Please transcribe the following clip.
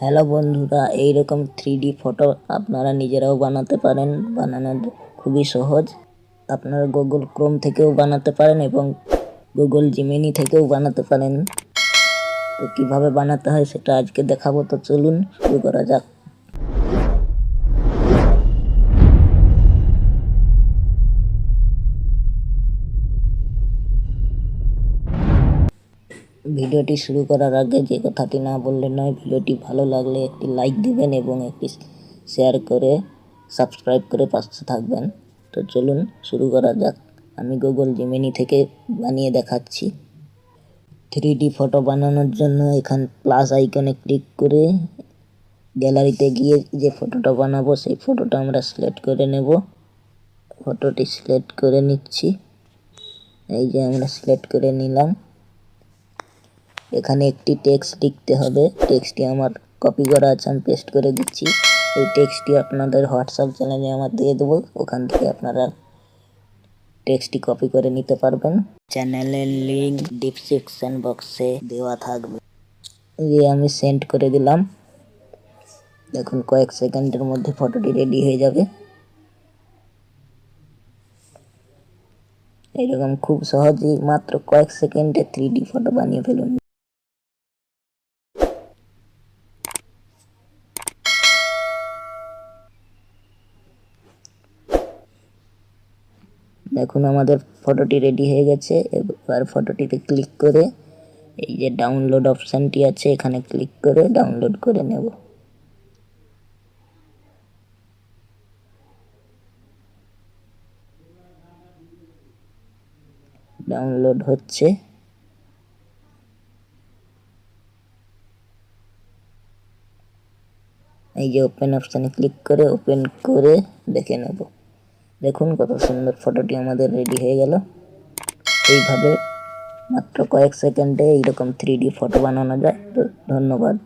Hello বন্ধুরা, এইরকম 3D photo আপনারা নিজেরাও বানাতে পারেন। বানানো খুবই সহজ। আপনারা গুগল ক্রোম থেকেও বানাতে পারেন এবং গুগল জিমিনি থেকেও বানাতে পারেন। তো কিভাবে বানাতে হয় সেটা আজকে দেখাবো। তো চলুন শুরু করা যাক। ভিডিওটি শুরু করার আগে যে কথাটি না বললে নয়, ভিডিওটি ভালো লাগলে একটি লাইক দিবেন এবং একটি শেয়ার করে সাবস্ক্রাইব করে পাশে থাকবেন। তো চলুন শুরু করা যাক। আমি গুগল জিমিনি থেকে বানিয়ে দেখাচ্ছি। 3D ফটো বানানোর জন্য এখান প্লাস আইকনে ক্লিক করে গ্যালারিতে গিয়ে যে ফটোটা বানাবো সেই ফটোটা আমরা সিলেক্ট করে নেব। ফটোটি সিলেক্ট করে নিচ্ছি। এই যে আমরা সিলেক্ট করে নিলাম। এখানে একটি টেক্সট লিখতে হবে। টেক্সটটি আমার কপি করা আছে, আমি পেস্ট করে দিচ্ছি। এই টেক্সটটি আপনাদের হোয়াটসঅ্যাপ চ্যানেলে আমার দিয়ে দেবো, ওখান থেকে আপনারা টেক্সটটি কপি করে নিতে পারবেন। চ্যানেলের লিঙ্ক ডিসক্রিপশন বক্সে দেওয়া থাকবে। এই আমি সেন্ড করে দিলাম। দেখুন কয়েক সেকেন্ডের মধ্যে ফটোটি রেডি হয়ে যাবে। এরকম খুব সহজেই মাত্র কয়েক সেকেন্ডে 3D ফটো বানিয়ে ফেলুন। দেখুন আমাদের ফটোটি রেডি হয়ে গেছে। এবার ফটোটিতে ক্লিক করে এই যে ডাউনলোড অপশানটি আছে, এখানে ক্লিক করে ডাউনলোড করে নেব। ডাউনলোড হচ্ছে। এই যে ওপেন অপশানে ক্লিক করে ওপেন করে দেখে নেব। দেখুন কত সুন্দর ফটোটি আমাদের রেডি হয়ে গেল। এইভাবে মাত্র কয়েক সেকেন্ডে এইরকম 3D ফটো বানানো যায়। তো ধন্যবাদ।